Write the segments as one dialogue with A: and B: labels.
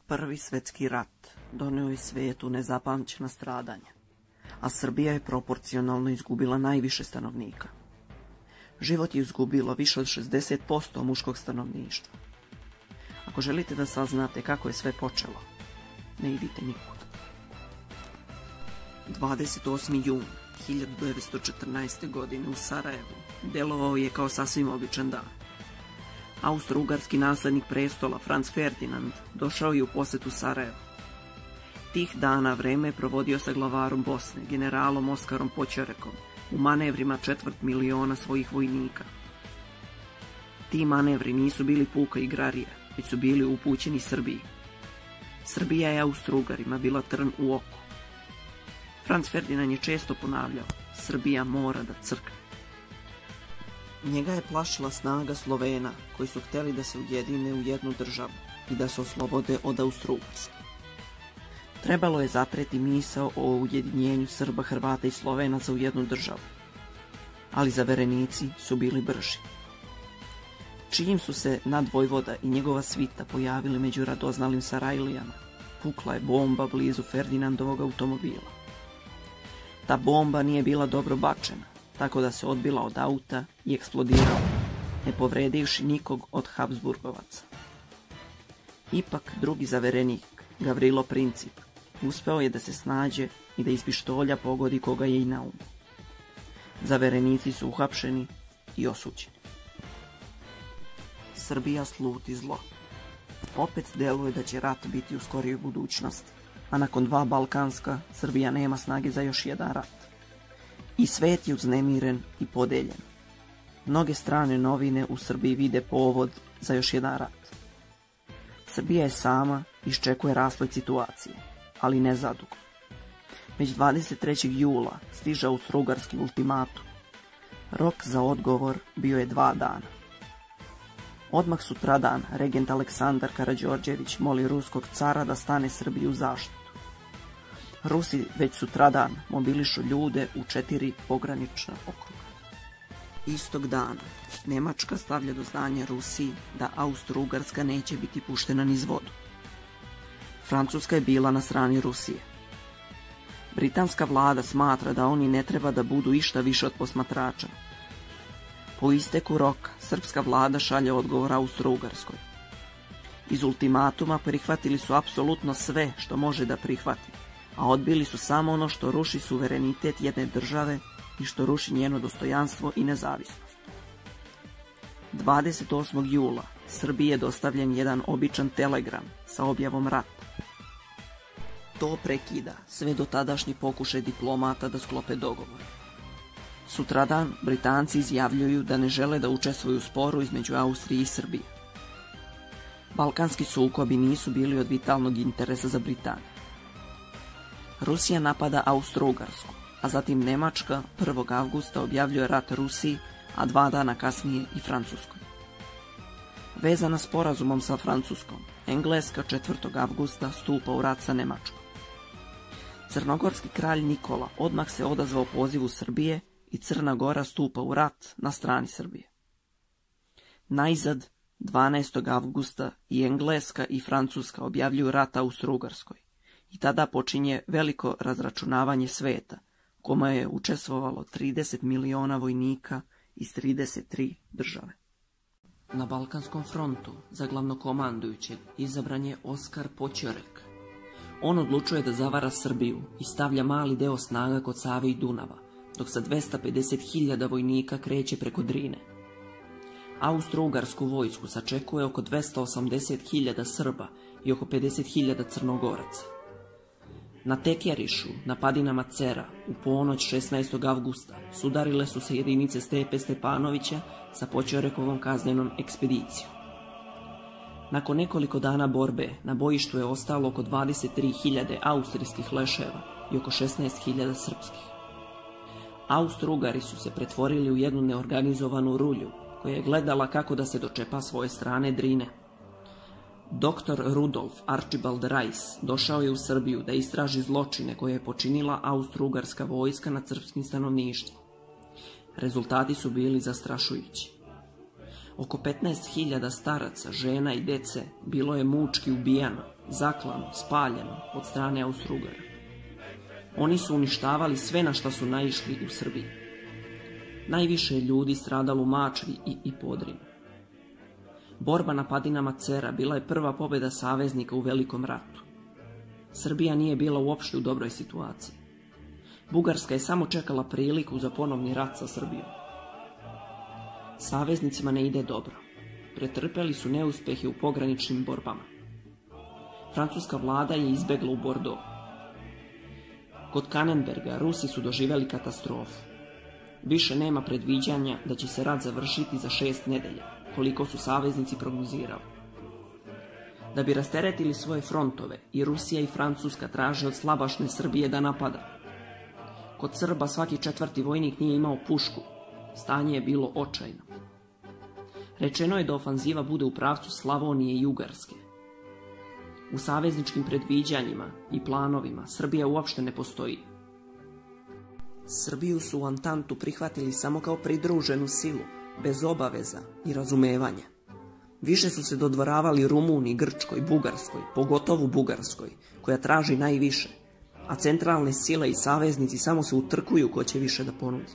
A: Prvi svetski rat doneo je svijetu nezapamćena stradanja, a Srbija je proporcionalno izgubila najviše stanovnika. Život je izgubilo više od 60% muškog stanovništva. Ako želite da saznate kako je sve počelo, ne idite nikud. 28. jun 1914. godine u Sarajevu delovao je kao sasvim običan dan. Austro-ugarski naslednik prestola Franz Ferdinand došao je u posetu Sarajevu. Tih dana vreme je provodio sa glavarom Bosne, generalom Oskarom Poćorekom, u manevrima 250.000 svojih vojnika. Ti manevri nisu bili puka igrarija, već su bili upućeni Srbiji. Srbija je Austro-ugarima bila trn u oku. Franz Ferdinand je često ponavljao, Srbija mora da crkne. Njega je plašila snaga Slovena, koji su htjeli da se ujedine u jednu državu i da se oslobode od Austro-Ugarske. Trebalo je zatreti misao o ujedinjenju Srba, Hrvata i Slovenaca u jednu državu, ali zaverenici su bili brži. Čim su se nadvojvoda i njegova svita pojavili među radoznalim Sarajlijama, pukla je bomba blizu Ferdinandovog automobila. Ta bomba nije bila dobro bačena, tako da se odbila od auta i eksplodirala, ne povredivši nikog od Habsburgovaca. Ipak drugi zaverenik, Gavrilo Princip, uspeo je da se snađe i da iz pištolja pogodi koga je i na umu. Zaverenici su uhapšeni i osuđeni. Srbija sluti zlo. Opet deluje da će rat biti u skorijoj budućnosti, a nakon 2 balkanska Srbija nema snage za još jedan rat. I svet je uznemiren i podeljen. Mnoge strane novine u Srbiji vide povod za još jedan rat. Srbija je sama i iščekuje rasplet situacije, ali ne zadugo. Već 23. jula stiže austro-ugarski ultimatum. Rok za odgovor bio je 2 dana. Odmah sutradan regent Aleksandar Karađorđević moli ruskog cara da stane Srbiji u zaštitu. Rusi već sutradan mobilišu ljude u 4 pogranična okruga. Istog dana Nemačka stavlja do znanja Rusiji da Austro-Ugarska neće biti puštena niz vodu. Francuska je bila na strani Rusije. Britanska vlada smatra da oni ne treba da budu išta više od posmatrača. Po isteku roka, srpska vlada šalje odgovor Austro-Ugarskoj. Iz ultimatuma prihvatili su apsolutno sve što može da prihvati, a odbili su samo ono što ruši suverenitet jedne države i što ruši njeno dostojanstvo i nezavisnost. 28. jula Srbiji je dostavljen jedan običan telegram sa objavom rata. To prekida sve dotadašnji pokušaj diplomata da sklope dogovor. Sutradan Britanci izjavljuju da ne žele da učestvuju u sporu između Austrije i Srbije. Balkanski sukobi nisu bili od vitalnog interesa za Britaniju. Rusija napada Austro-Ugarsku, a zatim Nemačka 1. avgusta objavljuje rat Rusiji, a 2 dana kasnije i Francuskoj. Vezana sporazumom sa Francuskom, Engleska 4. avgusta stupa u rat sa Nemačkom. Crnogorski kralj Nikola odmah se odazvao pozivu Srbije i Crna Gora stupa u rat na strani Srbije. Najzad, 12. avgusta i Engleska i Francuska objavljuju rat Austro-Ugarskoj i tada počinje veliko razračunavanje sveta, u kome je učestvovalo 30 miliona vojnika iz 33 države. Na Balkanskom frontu za glavnokomandujućeg izabran je Oskar Poćorek. On odlučuje da zavara Srbiju i stavlja mali deo snaga kod Save i Dunava, dok sa 250.000 vojnika kreće preko Drine. Austro-ugarsku vojsku sačekuje oko 280.000 Srba i oko 50.000 Crnogoraca. Na Tekjarišu, na padinama Cera, u ponoć 16. avgusta sudarile su se jedinice Stepe Stepanovića sa Poćorekovom kaznenom ekspedicijom. Nakon nekoliko dana borbe na bojištu je ostalo oko 23.000 austrijskih leševa i oko 16.000 srpskih. Austro-Ugari su se pretvorili u jednu neorganizovanu rulju koja je gledala kako da se dočepa svoje strane Drine. Dr. Rudolf Archibald Rice došao je u Srbiju da istraži zločine koje je počinila austro-ugarska vojska nad srpskim stanovništvom. Rezultati su bili zastrašujući. Oko 15.000 staraca, žena i dece bilo je mučki ubijano zaklano, spaljeno od strane Austro-Ugara. Oni su uništavali sve na što su naišli u Srbiji. Najviše je ljudi stradalo u Mačvi i Podrinju. Borba na padinama Cera bila je prva pobjeda saveznika u Velikom ratu. Srbija nije bila uopšte u dobroj situaciji. Bugarska je samo čekala priliku za ponovni rat sa Srbijom. Saveznicima ne ide dobro. Pretrpeli su neuspehe u pograničnim borbama. Francuska vlada je izbegla u Bordeaux. Kod Kannenberga Rusi su doživjeli katastrofu. Više nema predviđanja da će se rat završiti za 6 nedelja, koliko su saveznici prognozirali. Da bi rasteretili svoje frontove, i Rusija i Francuska traže od slabašne Srbije da napada. Kod Srba svaki 4. vojnik nije imao pušku. Stanje je bilo očajno. Rečeno je da ofanziva bude u pravcu Slavonije i Ugarske. U savezničkim predviđanjima i planovima Srbija uopšte ne postoji. Srbiju su u Antantu prihvatili samo kao pridruženu silu, bez obaveza i razumevanja. Više su se dodvoravali Rumuniji, Grčkoj, Bugarskoj, pogotovo Bugarskoj, koja traži najviše, a centralne sile i saveznici samo se utrkuju ko će više da ponudi.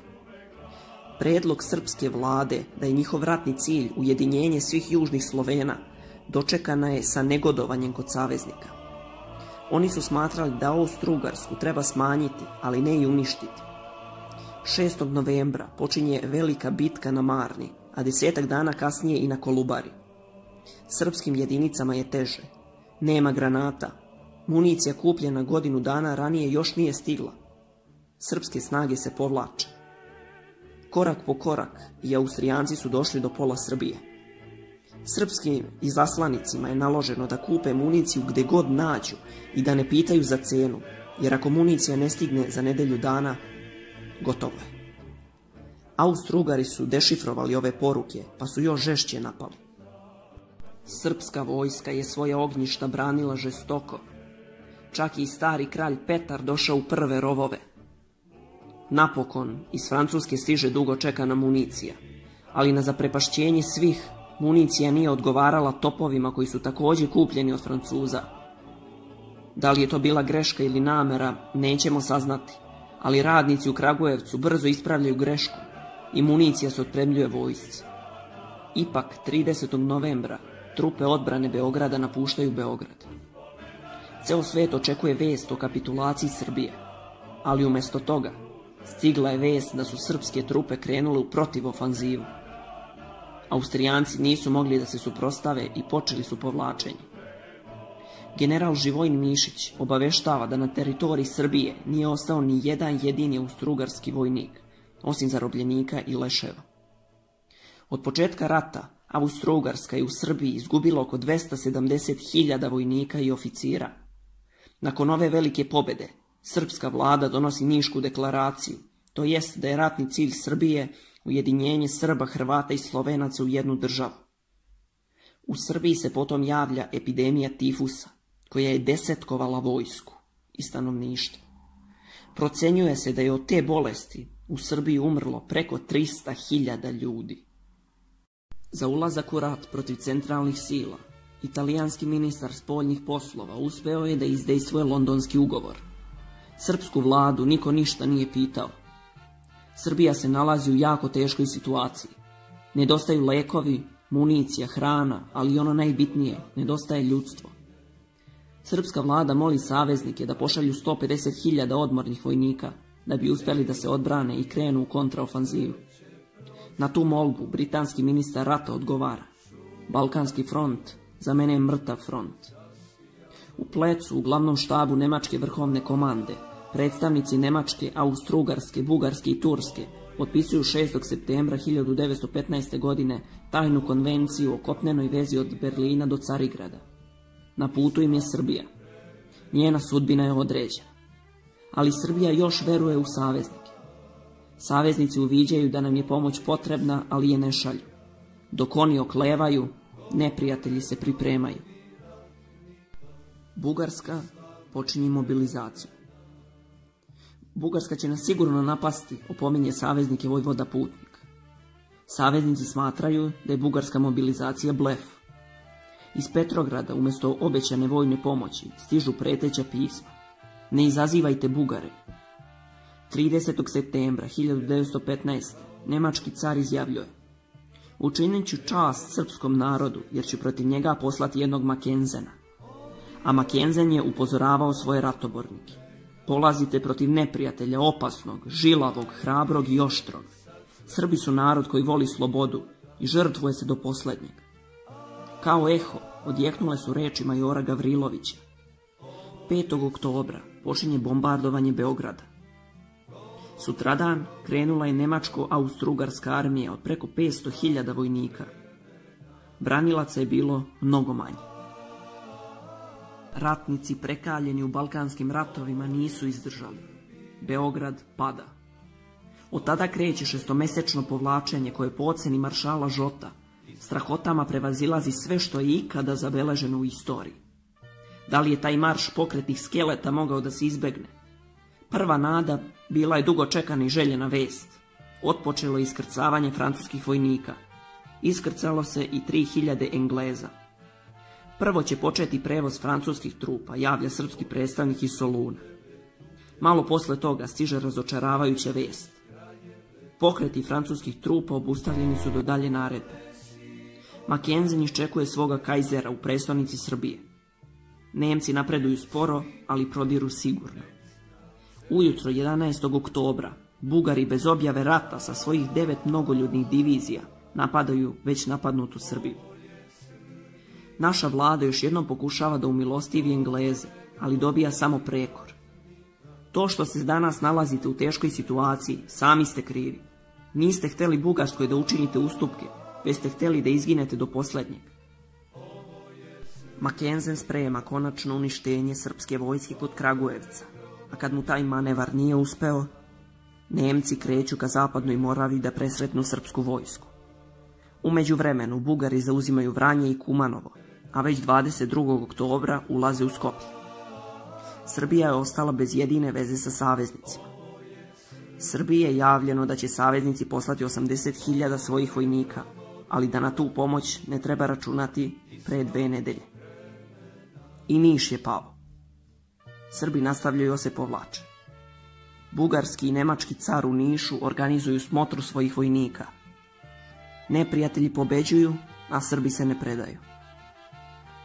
A: Predlog srpske vlade da je njihov ratni cilj ujedinjenje svih južnih Slovena dočekana je sa negodovanjem kod saveznika. Oni su smatrali da Austro-Ugarsku treba smanjiti, ali ne i uništiti. 6. novembra počinje velika bitka na Marni, a 10 dana kasnije i na Kolubari. Srpskim jedinicama je teže. Nema granata. Municija kupljena godinu dana ranije još nije stigla. Srpske snage se povlače. Korak po korak i Austrijanci su došli do pola Srbije. Srpskim izaslanicima je naloženo da kupe municiju gde god nađu i da ne pitaju za cenu, jer ako municija ne stigne za nedelju dana, gotovo je. Austro-Ugari su dešifrovali ove poruke, pa su još žešće napali. Srpska vojska je svoja ognjišta branila žestoko. Čak i stari kralj Petar došao u prve rovove. Napokon, iz Francuske stiže dugo čekana municija, ali na zaprepašćenje svih, municija nije odgovarala topovima koji su također kupljeni od Francuza. Da li je to bila greška ili namera, nećemo saznati, ali radnici u Kragujevcu brzo ispravljaju grešku i municija se otpremljuje vojsci. Ipak, 30. novembra, trupe odbrane Beograda napuštaju Beograd. Ceo svet očekuje vest o kapitulaciji Srbije, ali umjesto toga stigla je vest da su srpske trupe krenule u protivofanzivu. Austrijanci nisu mogli da se suprotstave i počeli su povlačenje. General Živojin Mišić obaveštava da na teritoriji Srbije nije ostao ni jedan jedini austrougarski vojnik, osim zarobljenika i leševa. Od početka rata Austro-Ugarska je u Srbiji izgubila oko 270.000 vojnika i oficira. Nakon ove velike pobede, srpska vlada donosi Nišku deklaraciju, to jest da je ratni cilj Srbije ujedinjenje Srba, Hrvata i Slovenaca u jednu državu. U Srbiji se potom javlja epidemija tifusa, koja je desetkovala vojsku i stanovništvo. Procenjuje se da je od te bolesti u Srbiji umrlo preko 300.000 ljudi. Za ulazak u rat protiv centralnih sila, italijanski ministar spoljnih poslova uspeo je da izdejstvuje Londonski ugovor. Srpsku vladu niko ništa nije pitao. Srbija se nalazi u jako teškoj situaciji. Nedostaju lekovi, municija, hrana, ali i ono najbitnije, nedostaje ljudstvo. Srpska vlada moli saveznike da pošalju 150.000 odmornih vojnika da bi uspjeli da se odbrane i krenu u kontraofanzivu. Na tu molbu britanski ministar rata odgovara: Balkanski front za mene je mrtav front. U Plecu, u glavnom štabu Nemačke vrhovne komande, predstavnici Nemačke, Austro-Ugarske, Bugarske i Turske potpisuju 6. septembra 1915. godine tajnu konvenciju o kopnenoj vezi od Berlina do Carigrada. Na putu im je Srbija. Njena sudbina je određena. Ali Srbija još veruje u saveznike. Saveznici uviđaju da nam je pomoć potrebna, ali je ne šalju. Dok oni oklevaju, neprijatelji se pripremaju. Bugarska počinje mobilizaciju. Bugarska će nas sigurno napasti, opominje saveznike vojvoda Putnik. Saveznici smatraju da je bugarska mobilizacija blef. Iz Petrograda umjesto obećane vojne pomoći stižu preteća pisma. Ne izazivajte Bugare. 30. septembra 1915. nemački car izjavljuje: učinit ću čast srpskom narodu jer ću protiv njega poslati jednog Makenzena. A Makenzen je upozoravao svoje ratobornike: polazite protiv neprijatelja opasnog, žilavog, hrabrog i oštrog. Srbi su narod koji voli slobodu i žrtvuje se do posljednjeg. Kao eho odjeknule su reči majora Gavrilovića. 5. oktobra počinje bombardovanje Beograda. Sutradan krenula je nemačko-austrougarska armija od preko 500.000 vojnika. Branilaca je bilo mnogo manje. Ratnici prekaljeni u balkanskim ratovima nisu izdržali. Beograd pada. Od tada kreće šestomesečno povlačenje koje po oceni maršala Žota strahotama prevazilazi sve što je ikada zabeleženo u istoriji. Da li je taj marš pokretnih skeleta mogao da se izbegne? Prva nada bila je dugo čekana i željena vest. Otpočelo je iskrcavanje francuskih vojnika. Iskrcalo se i 3.000 Engleza. Prvo će početi prevoz francuskih trupa, javlja srpski predstavnik iz Soluna. Malo posle toga stiže razočaravajuća vest. Pokreti francuskih trupa obustavljeni su do dalje naredbe. Makenzen iščekuje svoga kajzera u prestonici Srbije. Nemci napreduju sporo, ali prodiru sigurno. Ujutro 11. oktobra Bugari bez objave rata sa svojih 9 mnogoljudnih divizija napadaju već napadnutu Srbiju. Naša vlada još jednom pokušava da umilostivi Engleze, ali dobija samo prekor. To što se danas nalazite u teškoj situaciji, sami ste krivi. Niste hteli Bugarskoj da učinite ustupke, već ste hteli da izginete do posljednjeg. Makenzen sprema konačno uništenje srpske vojske kod Kragujevca, a kad mu taj manevar nije uspeo, Nemci kreću ka zapadnoj Moravi da presretnu srpsku vojsku. U međuvremenu Bugari zauzimaju Vranje i Kumanovo, a već 22. oktobra ulaze u Skoplje. Srbija je ostala bez jedine veze sa saveznicima. Srbiji je javljeno da će saveznici poslati 80.000 svojih vojnika, ali da na tu pomoć ne treba računati pre 2 nedelje. I Niš je pao. Srbi nastavljaju da se povlače. Bugarski i nemački car u Nišu organizuju smotru svojih vojnika. Neprijatelji pobeđuju, a Srbi se ne predaju.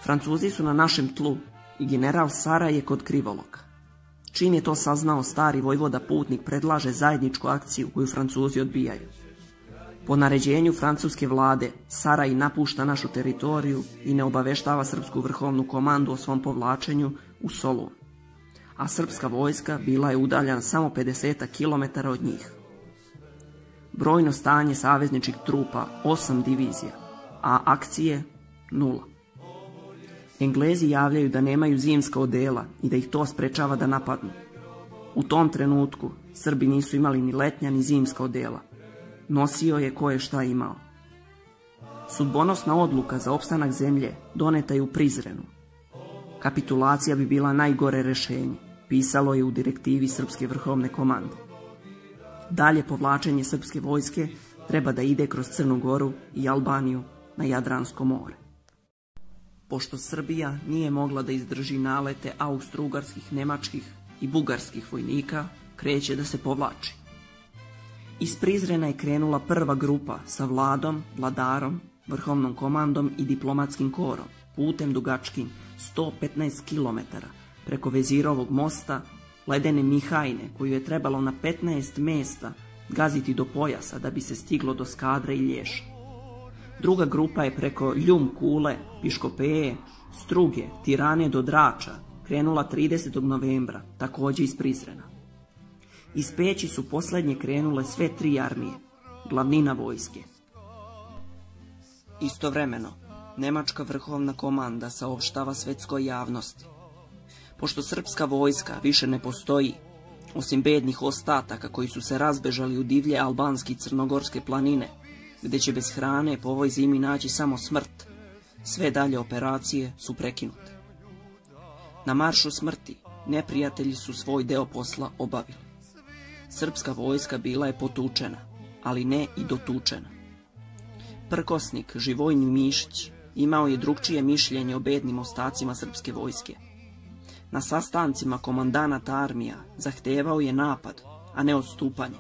A: Francuzi su na našem tlu i general Sara je kod krivoloka. Čim je to saznao, stari vojvoda Putnik predlaže zajedničku akciju koju Francuzi odbijaju. Po naređenju francuske vlade, Saraj napušta našu teritoriju i ne obaveštava srpsku vrhovnu komandu o svom povlačenju u Solun, a srpska vojska bila je udaljena samo 50 km od njih. Brojno stanje savezničkih trupa 8 divizija, a akcije 0. Englezi javljaju da nemaju zimska odela i da ih to sprečava da napadnu. U tom trenutku Srbi nisu imali ni letnja ni zimska odela. Nosio je ko je šta imao. Sudbonosna odluka za opstanak zemlje doneta je u Prizrenu. Kapitulacija bi bila najgore rešenje, pisalo je u direktivi srpske vrhovne komande. Dalje povlačenje srpske vojske treba da ide kroz Crnu Goru i Albaniju na Jadransko more. Pošto Srbija nije mogla da izdrži nalete austrougarskih, nemačkih i bugarskih vojnika, kreće da se povlači. Iz Prizrena je krenula prva grupa sa vladom, vladarom, vrhovnom komandom i diplomatskim korom, putem dugačkim 115 km, preko Vezirovog mosta, ledene Mihajne, koju je trebalo na 15 mesta gaziti do pojasa da bi se stiglo do Skadra i Lješa. Druga grupa je preko Ljum Kule, Piškopeje, Struge, Tirane do Drača krenula 30. novembra, također iz Prizrena. Iz Peći su posljednje krenule sve 3 armije, glavnina vojske. Istovremeno, nemačka vrhovna komanda saopštava svetskoj javnosti. Pošto srpska vojska više ne postoji, osim bednih ostataka koji su se razbežali u divlje albanske i crnogorske planine, gde će bez hrane po ovoj zimi naći samo smrt, sve dalje operacije su prekinute. Na maršu smrti neprijatelji su svoj deo posla obavili. Srpska vojska bila je potučena, ali ne i dotučena. Prkosnik Živojin Mišić imao je drukčije mišljenje o bednim ostacima srpske vojske. Na sastancima komandanata armija zahtevao je napad, a ne odstupanje.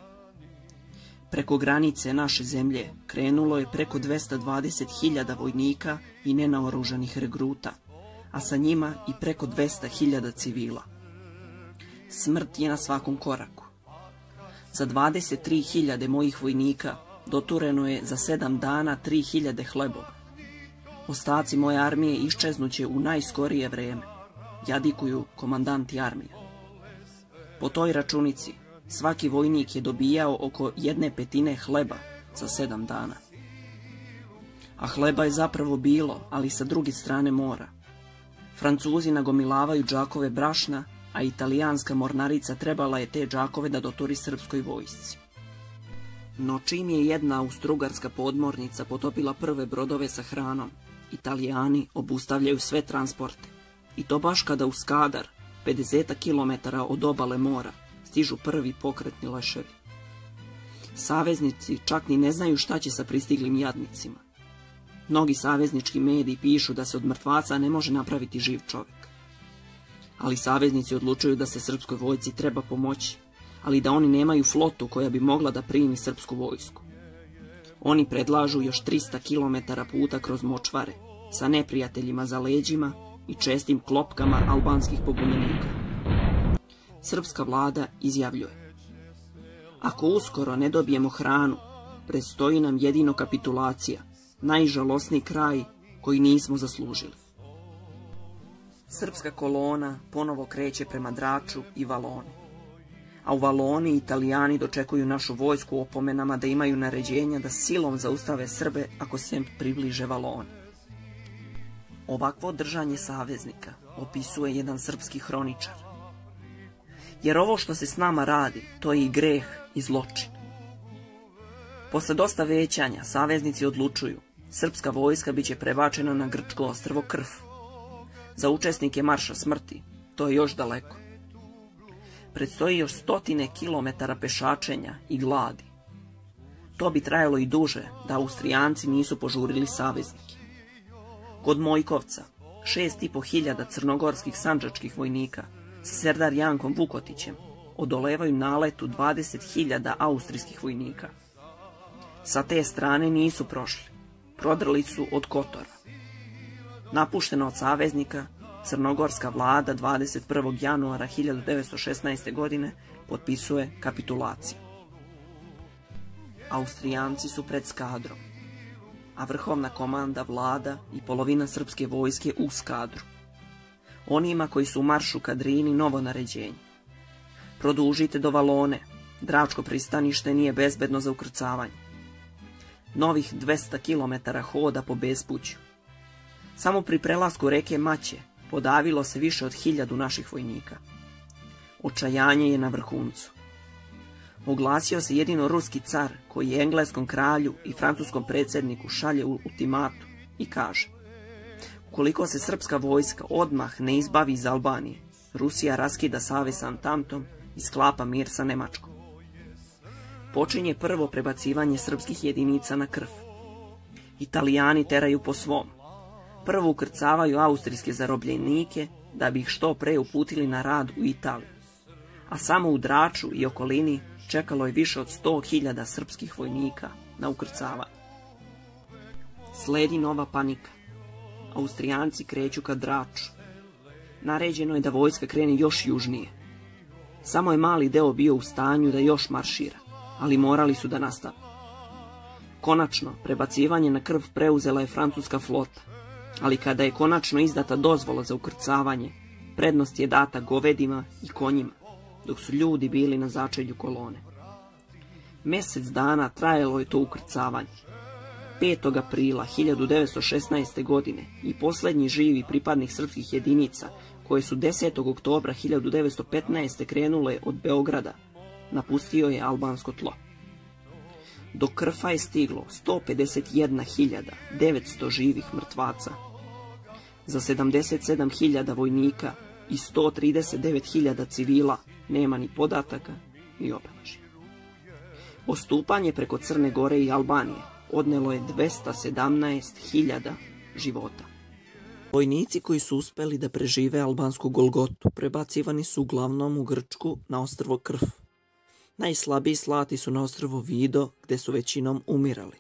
A: Preko granice naše zemlje krenulo je preko 220.000 vojnika i nenaoružanih regruta, a sa njima i preko 200.000 civila. Smrt je na svakom koraku. Za 23.000 mojih vojnika dotureno je za 7 dana 3.000 hlebova. Ostaci moje armije iščeznuće u najskorije vreme, jadikuju komandanti armije. Po toj računici, svaki vojnik je dobijao oko 1/5 hleba za 7 dana. A hleba je zapravo bilo, ali sa druge strane mora. Francuzi nagomilavaju džakove brašna, a italijanska mornarica trebala je te džakove da doturi srpskoj vojsci. No čim je jedna austrougarska podmornica potopila prve brodove sa hranom, Italijani obustavljaju sve transporte. I to baš kada u Skadar, 50 km od obale mora, stižu prvi pokretni leševi. Saveznici čak ni ne znaju šta će sa pristiglim jadnicima. Mnogi saveznički mediji pišu da se od mrtvaca ne može napraviti živ čovjek. Ali saveznici odlučuju da se srpskoj vojsci treba pomoći, ali da oni nemaju flotu koja bi mogla da primi srpsku vojsku. Oni predlažu još 300 km puta kroz močvare, sa neprijateljima za leđima i čestim klopkama albanskih pobunjenika. Srpska vlada izjavljuje: ako uskoro ne dobijemo hranu, predstoji nam jedino kapitulacija, najžalosniji kraj koji nismo zaslužili. Srpska kolona ponovo kreće prema Draču i Valoni. A u Valoni Italijani dočekuju našu vojsku opomenama da imaju naređenja da silom zaustave Srbe ako se približe Valoni. Ovakvo držanje saveznika opisuje jedan srpski hroničar. Jer ovo što se s nama radi, to je i greh i zločin. Posle dosta većanja, saveznici odlučuju: srpska vojska biće prebačena na grčko ostrvo Krf. Za učesnike marša smrti to je još daleko. Predstoji još 100 kilometara pešačenja i gladi. To bi trajalo i duže da Austrijanci nisu požurili saveznike. Kod Mojkovca 6.500 crnogorskih sandžačkih vojnika sa serdar Jankom Vukotićem odolevaju naletu 20.000 austrijskih vojnika. Sa te strane nisu prošli, prodrli su od Kotora. Napuštena od saveznika, crnogorska vlada 21. januara 1916. godine potpisuje kapitulaciju. Austrijanci su pred Skadrom, a vrhovna komanda, vlada i polovina srpske vojske u Skadru. Onima koji su u maršu ka Drini novo naređenje: produžite do Valone, Dračko pristanište nije bezbedno za ukrcavanje. Novih 200 km hoda po bespuću. Samo pri prelasku reke Maće podavilo se više od 1000 naših vojnika. Očajanje je na vrhuncu. Oglasio se jedino ruski car koji je engleskom kralju i francuskom predsjedniku šalje ultimatum i kaže: ukoliko se srpska vojska odmah ne izbavi iz Albanije, Rusija raskida savez s Antantom i sklapa mir sa Nemačkom. Počinje prvo prebacivanje srpskih jedinica na Krf. Italijani teraju po svom. Prvo ukrcavaju austrijske zarobljenike da bi ih što pre uputili na rad u Italiju. A samo u Draču i okolini čekalo je više od 100.000 srpskih vojnika na ukrcavanje. Sledi nova panika. Austrijanci kreću ka Draču. Naređeno je da vojska krene još južnije. Samo je mali deo bio u stanju da još maršira, ali morali su da nastave. Konačno, prebacivanje na Krf preuzela je francuska flota, ali kada je konačno izdata dozvola za ukrcavanje, prednost je data govedima i konjima, dok su ljudi bili na začelju kolone. Mesec dana trajalo je to ukrcavanje. 5. aprila 1916. godine i posljednji živi pripadnik srpskih jedinica, koje su 10. oktobra 1915. krenule od Beograda, napustio je albansko tlo. Do Krfa je stiglo 151.900 živih mrtvaca. Za 77.000 vojnika i 139.000 civila nema ni podataka ni obeležja. Ostupanje preko Crne Gore i Albanije odnelo je 217.000 života. Vojnici koji su uspeli da prežive albansku Golgotu prebacivani su uglavnom u Grčku na ostrvo Krf. Najslabiji slati su na ostrvo Vido, gde su većinom umirali.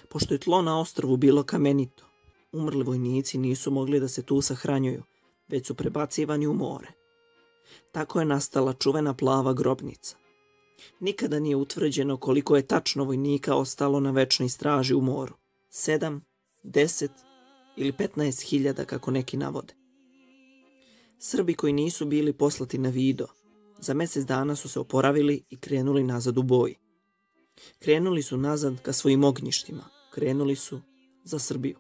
A: Pošto je tlo na ostrvu bilo kamenito, umrli vojnici nisu mogli da se tu sahranjuju, već su prebacivani u more. Tako je nastala čuvena plava grobnica. Nikada nije utvrđeno koliko je tačno vojnika ostalo na večnoj straži u moru. 7, 10 ili 15.000 kako neki navode. Srbi koji nisu bili poslati na Vido, za mjesec dana su se oporavili i krenuli nazad u boj. Krenuli su nazad ka svojim ognjištima, krenuli su za Srbiju.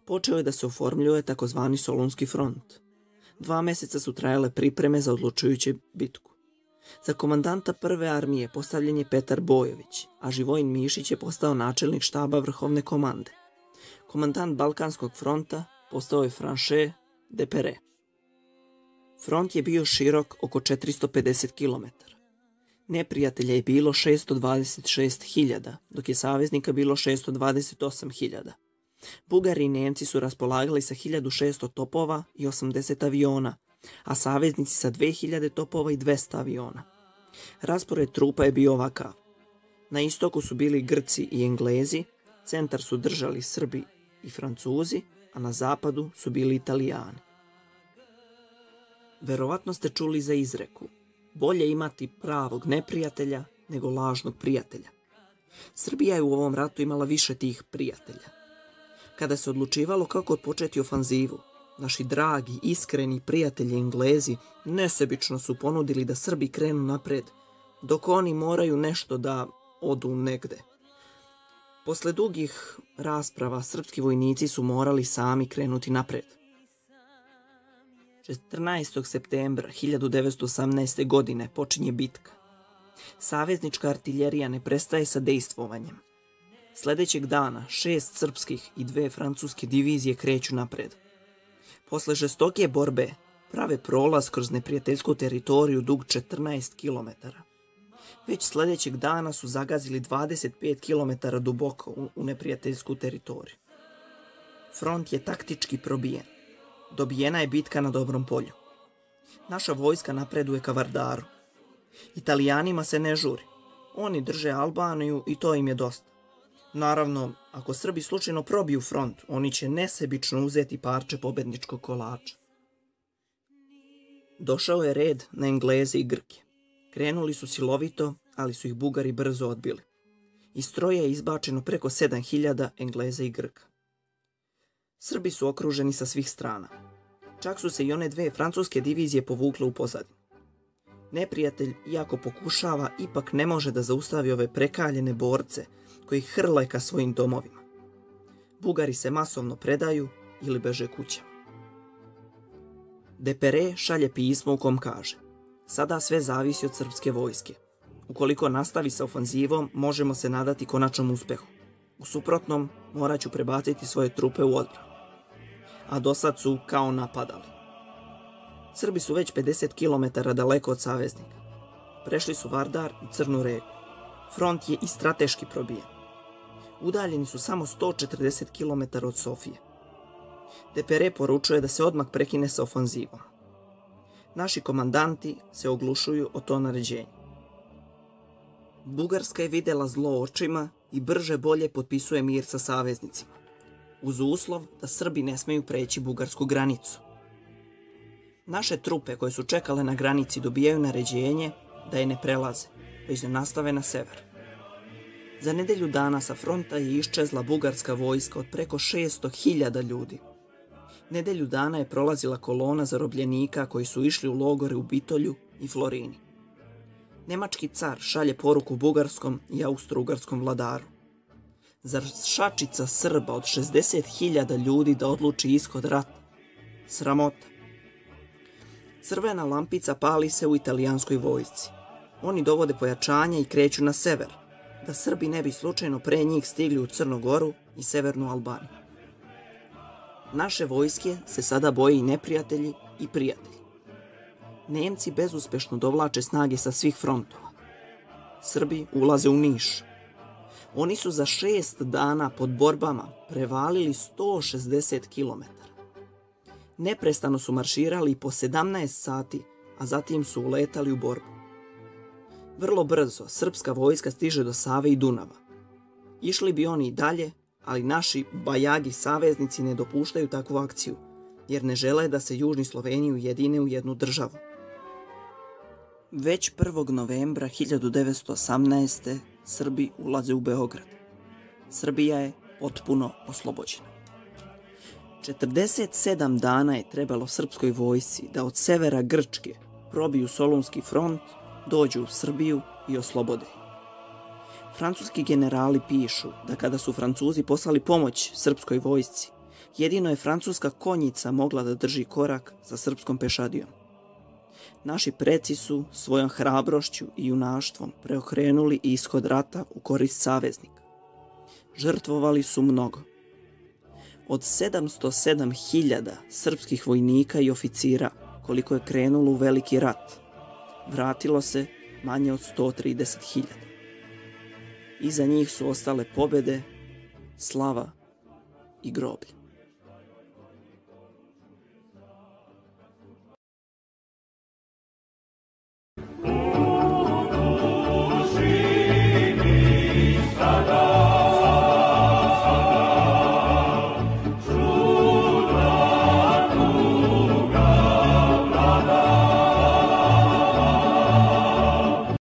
A: Počeo je da se oformljuje takozvani Solunski front. 2 mjeseca su trajale pripreme za odlučujuću bitku. Za komandanta prve armije postavljen je Petar Bojović, a Živojin Mišić je postao načelnik štaba vrhovne komande. Komandant Balkanskog fronta postao je Franche Depere. Front je bio širok oko 450 km. Neprijatelja je bilo 626.000, dok je saveznika bilo 628.000. Bugari i Nemci su raspolagali sa 1600 topova i 80 aviona, a saveznici sa 2000 topova i 200 aviona. Raspored trupa je bio ovakav. Na istoku su bili Grci i Englezi, centar su držali Srbi i Francuzi, a na zapadu su bili Italijani. Verovatno ste čuli za izreku: bolje imati pravog neprijatelja nego lažnog prijatelja. Srbija je u ovom ratu imala više tih prijatelja. Kada se odlučivalo kako odpočeti ofanzivu, naši dragi, iskreni prijatelji Englezi nesebično su ponudili da Srbi krenu napred, dok oni moraju nešto da odu negde. Posle dugih rasprava, srpski vojnici su morali sami krenuti napred. 14. septembra 1918. godine počinje bitka. Saveznička artiljerija ne prestaje sa dejstvovanjem. Sledećeg dana 6 srpskih i 2 francuske divizije kreću napred. Posle žestoke borbe prave prolaz kroz neprijateljsku teritoriju dug 14 km. Već sledećeg dana su zagazili 25 km duboko u neprijateljsku teritoriju. Front je taktički probijen. Dobijena je bitka na Dobrom polju. Naša vojska napreduje ka Vardaru. Italijanima se ne žuri. Oni drže Albaniju i to im je dosta. Naravno, ako Srbi slučajno probiju front, oni će nesebično uzeti parče pobedničkog kolača. Došao je red na Engleze i Grke. Krenuli su silovito, ali su ih Bugari brzo odbili. Iz stroja je izbačeno preko 7.000 Engleza i Grka. Srbi su okruženi sa svih strana. Čak su se i one 2 francuske divizije povukle u pozadinu. Neprijatelj, iako pokušava, ipak ne može da zaustavi ove prekaljene borce koji hrle ka svojim domovima. Bugari se masovno predaju ili beže kućama. Depere šalje pismo u kom kaže: sada sve zavisi od srpske vojske. Ukoliko nastavi sa ofanzivom, možemo se nadati konačnom uspehu. U suprotnom, morat ću prebaciti svoje trupe u odbranu. A do sad su kao napadali. Srbi su već 50 km daleko od saveznika. Prešli su Vardar i Crnu reku. Front je i strateški probijen. Udaljeni su samo 140 km od Sofije. Depere poručuje da se odmah prekine sa ofanzivom. Naši komandanti se oglušuju o to naređenje. Bugarska je videla zlo očima i brže bolje potpisuje mir sa saveznicima, uz uslov da Srbi ne smeju preći bugarsku granicu. Naše trupe koje su čekale na granici dobijaju naređenje da je ne prelaze, već da nastave na sever. Za nedelju dana sa fronta je iščezla bugarska vojska od preko 600.000 ljudi. Nedelju dana je prolazila kolona zarobljenika koji su išli u logore u Bitolju i Florini. Nemački car šalje poruku bugarskom i austro-ugarskom vladaru. Zar šačica Srba od 60.000 ljudi da odluči ishod rata? Sramota. Crvena lampica pali se u italijanskoj vojsci. Oni dovode pojačanja i kreću na sever, da Srbi ne bi slučajno pre njih stigli u Crnu Goru i severnu Albaniju. Naše vojske se sada boje i neprijatelji i prijatelji. Nemci bezuspešno dovlače snage sa svih frontova. Srbi ulaze u Niš. Oni su za 6 dana pod borbama prevalili 160 km. Neprestano su marširali po 17 sati, a zatim su uletali u borbu. Vrlo brzo srpska vojska stiže do Save i Dunava. Išli bi oni i dalje, ali naši bajagi saveznici ne dopuštaju takvu akciju, jer ne žele da se južni Sloveni ujedine u jednu državu. Već 1. novembra 1918. Srbi ulaze u Beograd. Srbija je potpuno oslobođena. 47 dana je trebalo srpskoj vojsci da od severa Grčke probiju Solunski front, dođu u Srbiju i oslobode. Francuski generali pišu da kada su Francuzi poslali pomoć srpskoj vojsci, jedino je francuska konjica mogla da drži korak sa srpskom pešadijom. Naši preci su svojom hrabrošću i junaštvom preokrenuli ishod rata u korist saveznika. Žrtvovali su mnogo. Od 707.000 srpskih vojnika i oficira, koliko je krenulo u veliki rat, vratilo se manje od 130.000. Iza njih su ostale pobjede, slava i groblje.